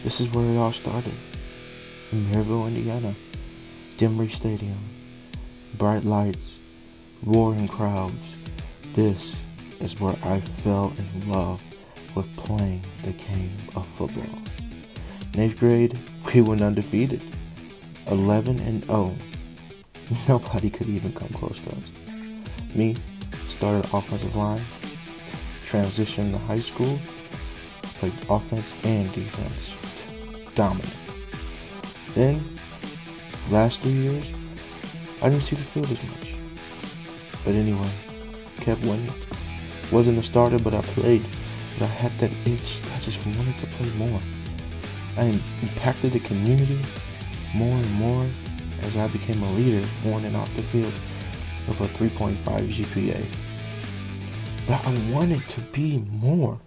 This is where it all started. In Maryville, Indiana. Dimry Stadium. Bright lights. Roaring crowds. This is where I fell in love with playing the game of football. In 8th grade, we went undefeated. 11-0. Nobody could even come close to us. Me, started offensive line, transitioned to high school, played offense and defense. Dominant. Then, last 3 years, I didn't see the field as much. But anyway, kept winning. Wasn't a starter, but I played. But I had that itch. I just wanted to play more. I impacted the community more and more as I became a leader on and off the field with a 3.5 GPA. But I wanted to be more.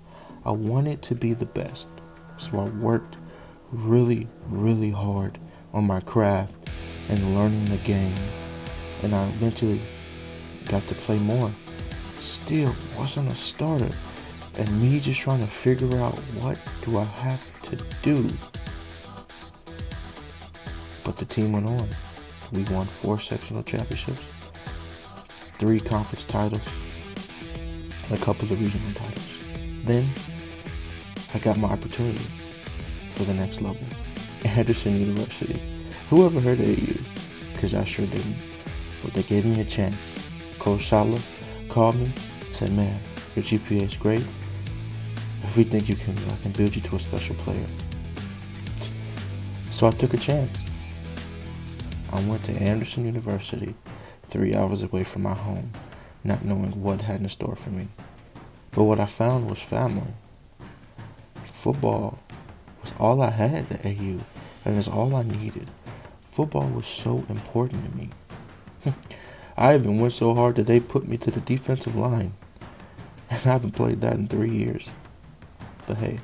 I wanted to be the best. So I worked really, really hard on my craft and learning the game. And I eventually got to play more. Still wasn't a starter. And me just trying to figure out what do I have to do. But the team went on. We won 4 sectional championships, 3 conference titles, and a couple of regional titles. Then I got my opportunity for the next level. Anderson University. Who ever heard of AU? Because I sure didn't. But they gave me a chance. Coach Sala called me, said, "Man, your GPA is great. If we think you can, I can build you to a special player." So I took a chance. I went to Anderson University, 3 hours away from my home, not knowing what had in store for me. But what I found was family. Football was all I had at AU, and it's all I needed. Football was so important to me. I even went so hard that they put me to the defensive line, and I haven't played that in 3 years. But hey,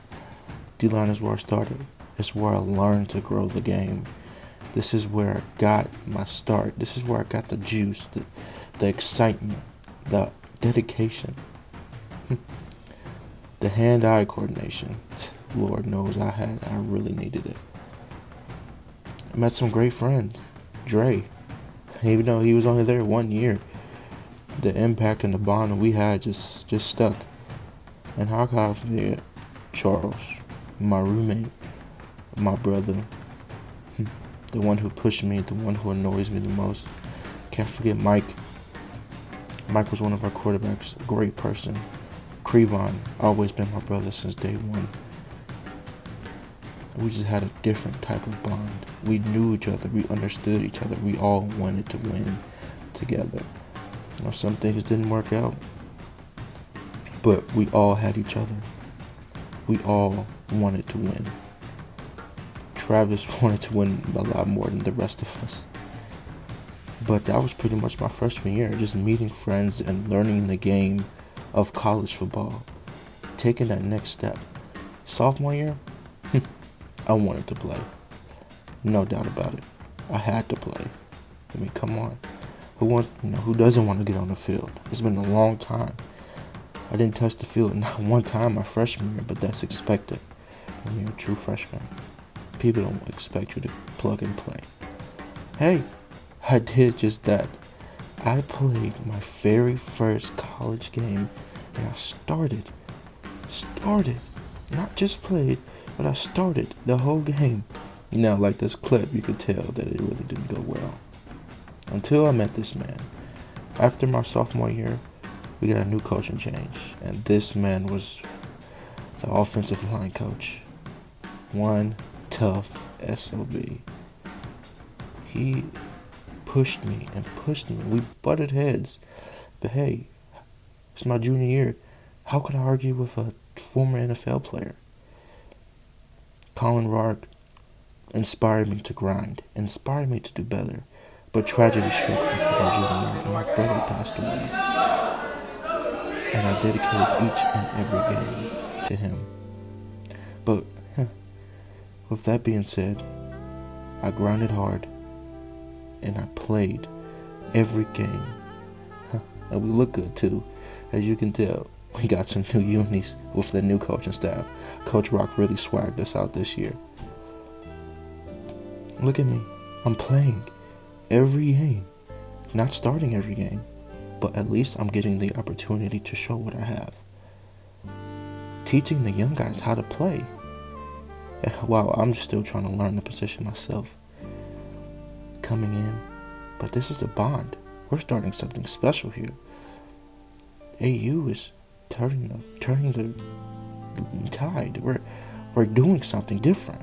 D-line is where I started. It's where I learned to grow the game. This is where I got my start. This is where I got the juice, the excitement, the dedication, the hand-eye coordination. Lord knows I really needed it. I met some great friends. Dre, even though he was only there 1 year, the impact and the bond we had just stuck. And how could I forget Charles, my roommate, my brother, the one who pushed me, the one who annoys me the most. Can't forget Mike. Mike was one of our quarterbacks, a great person. Crevon, always been my brother since day one. We just had a different type of bond. We knew each other, we understood each other, we all wanted to win together. You know, some things didn't work out, but we all had each other. We all wanted to win. Travis wanted to win a lot more than the rest of us. But that was pretty much my freshman year, just meeting friends and learning the game of college football, taking that next step. Sophomore year, I wanted to play. No doubt about it. I had to play. I mean, come on. Who doesn't want to get on the field? It's been a long time. I didn't touch the field not one time my freshman year, but that's expected when you're a true freshman. People don't expect you to plug and play. Hey, I did just that. I played my very first college game, and I started. Not just played, but I started the whole game. Now, like this clip, you could tell that it really didn't go well. Until I met this man. After my sophomore year, we got a new coaching change, and this man was the offensive line coach. One tough SOB. He pushed me. We butted heads. But hey, it's my junior year. How could I argue with a former NFL player? Colin Rourke inspired me to grind, inspired me to do better. But tragedy struck me for my junior year, and my brother passed away. And I dedicated each and every game to him. But with that being said, I grinded hard, and I played every game. And we look good too. As you can tell, we got some new unis with the new coaching staff. Coach Rock really swagged us out this year. Look at me. I'm playing every game. Not starting every game, but at least I'm getting the opportunity to show what I have. Teaching the young guys how to play while I'm still trying to learn the position myself. Coming in, but this is a bond. We're starting something special here. AU is turning the tide. We're doing something different.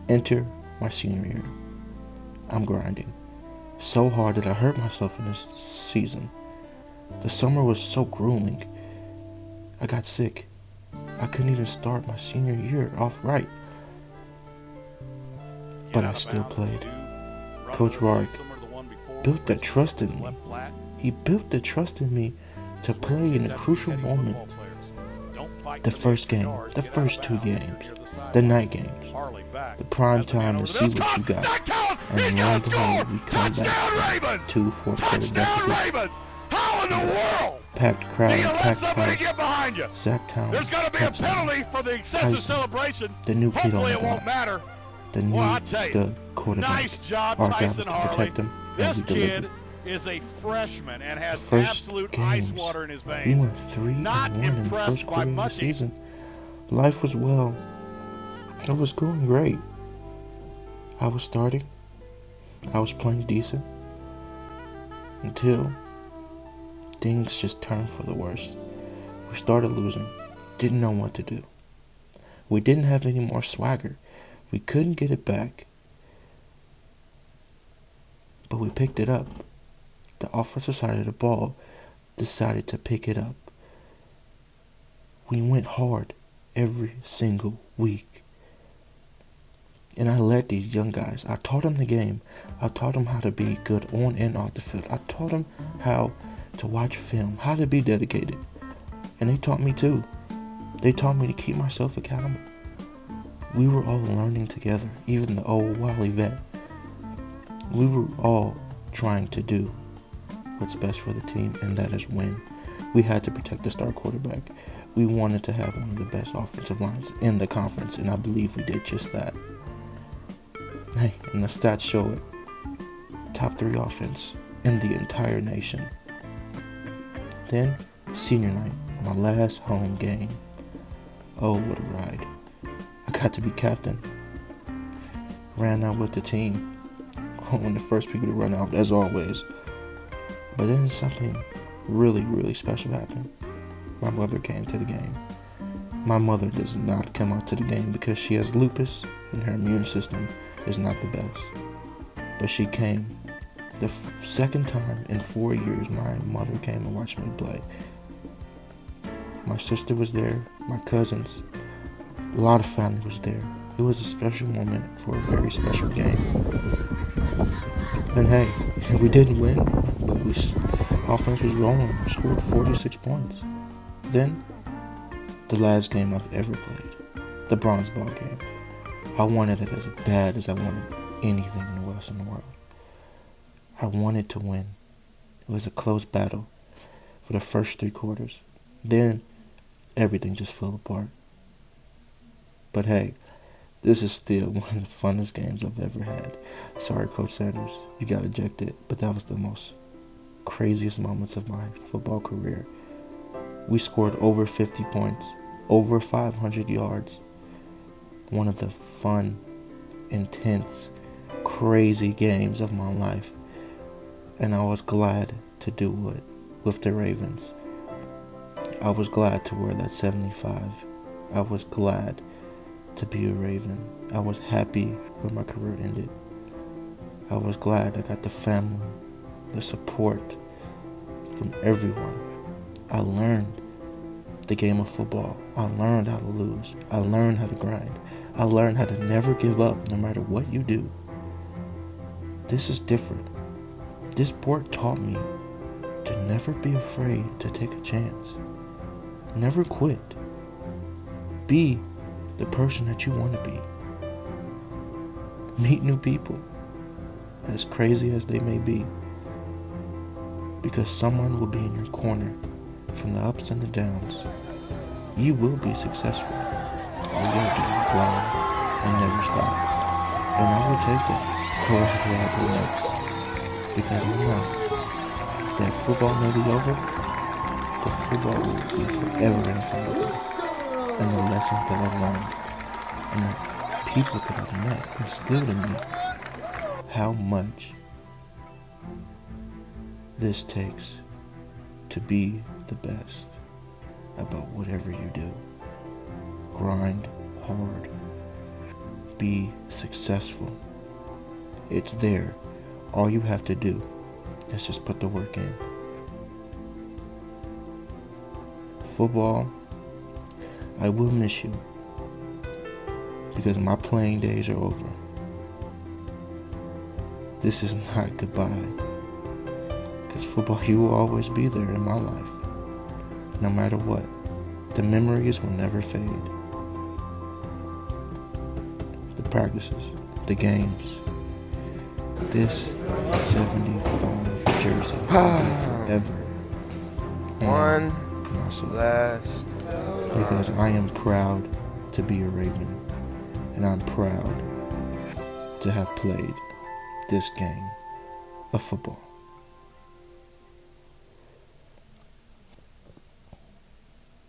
Enter my senior year. I'm grinding so hard that I hurt myself in this season. The summer was so grueling. I got sick. I couldn't even start my senior year off right. But I still played. Coach Ward built that trust in me. He built the trust in me to play in a crucial moment. The first game, the first 2 games, the night games, the prime time to see what you got. And lo and behold, we come back 2 fourth-quarter deficit. How in the world? Packed crowd, packed house. Zach Town, There's going to be a penalty for the excessive celebration. The new kid on the it won't block. matter. The new stud quarterback. Nice job, Our job is Tyson to Harley. protect them, and This we kid delivered. is a freshman and has First absolute games, ice water in his veins. we went 3-1 in the first quarter of the season. Life was well. It was going great. I was starting. I was playing decent. Until things just turned for the worse. We started losing. Didn't know what to do. We didn't have any more swagger. We couldn't get it back. But we picked it up. The offensive side of the ball decided to pick it up. We went hard every single week. And I led these young guys. I taught them the game. I taught them how to be good on and off the field. I taught them how to watch film, how to be dedicated. And they taught me too. They taught me to keep myself accountable. We were all learning together, even the old Wally vet. We were all trying to do what's best for the team, and that is win. We had to protect the star quarterback. We wanted to have one of the best offensive lines in the conference, and I believe we did just that. Hey, and the stats show it. Top 3 offense in the entire nation. Then, senior night, my last home game. Oh, what a ride. I got to be captain. Ran out with the team. One of the first people to run out, as always. But then something really, really special happened. My mother came to the game. My mother does not come out to the game because she has lupus and her immune system is not the best. But she came. The second time in 4 years my mother came and watched me play. My sister was there, my cousins, a lot of family was there. It was a special moment for a very special game. And hey, we didn't win, but offense was rolling. We scored 46 points. Then, the last game I've ever played, the Bronze Ball game. I wanted it as bad as I wanted anything else in the world. I wanted to win. It was a close battle for the first 3 quarters. Then, everything just fell apart. But hey, this is still one of the funnest games I've ever had. Sorry, Coach Sanders, you got ejected, but that was the most craziest moments of my football career. We scored over 50 points, over 500 yards. One of the fun, intense, crazy games of my life. And I was glad to do it with the Ravens. I was glad to wear that 75. I was glad to be a Raven. I was happy when my career ended. I was glad I got the family, the support from everyone. I learned the game of football. I learned how to lose. I learned how to grind. I learned how to never give up no matter what you do. This is different. This sport taught me to never be afraid to take a chance. Never quit. Be the person that you want to be. Meet new people, as crazy as they may be, because someone will be in your corner from the ups and the downs. You will be successful. All you gotta do is grind and never stop. And I will take that wherever I go next. Because I know that football may be over, but football will be forever inside of me. And the lessons that I've learned, and the people that I've met instilled in me how much this takes to be the best about whatever you do. Grind hard. Be successful. It's there. All you have to do is just put the work in. Football, I will miss you because my playing days are over. This is not goodbye, because football, you will always be there in my life, no matter what. The memories will never fade. The practices, the games, this 75 jersey will be forever One on my soul. last Because I am proud to be a Raven, and I'm proud to have played this game of football.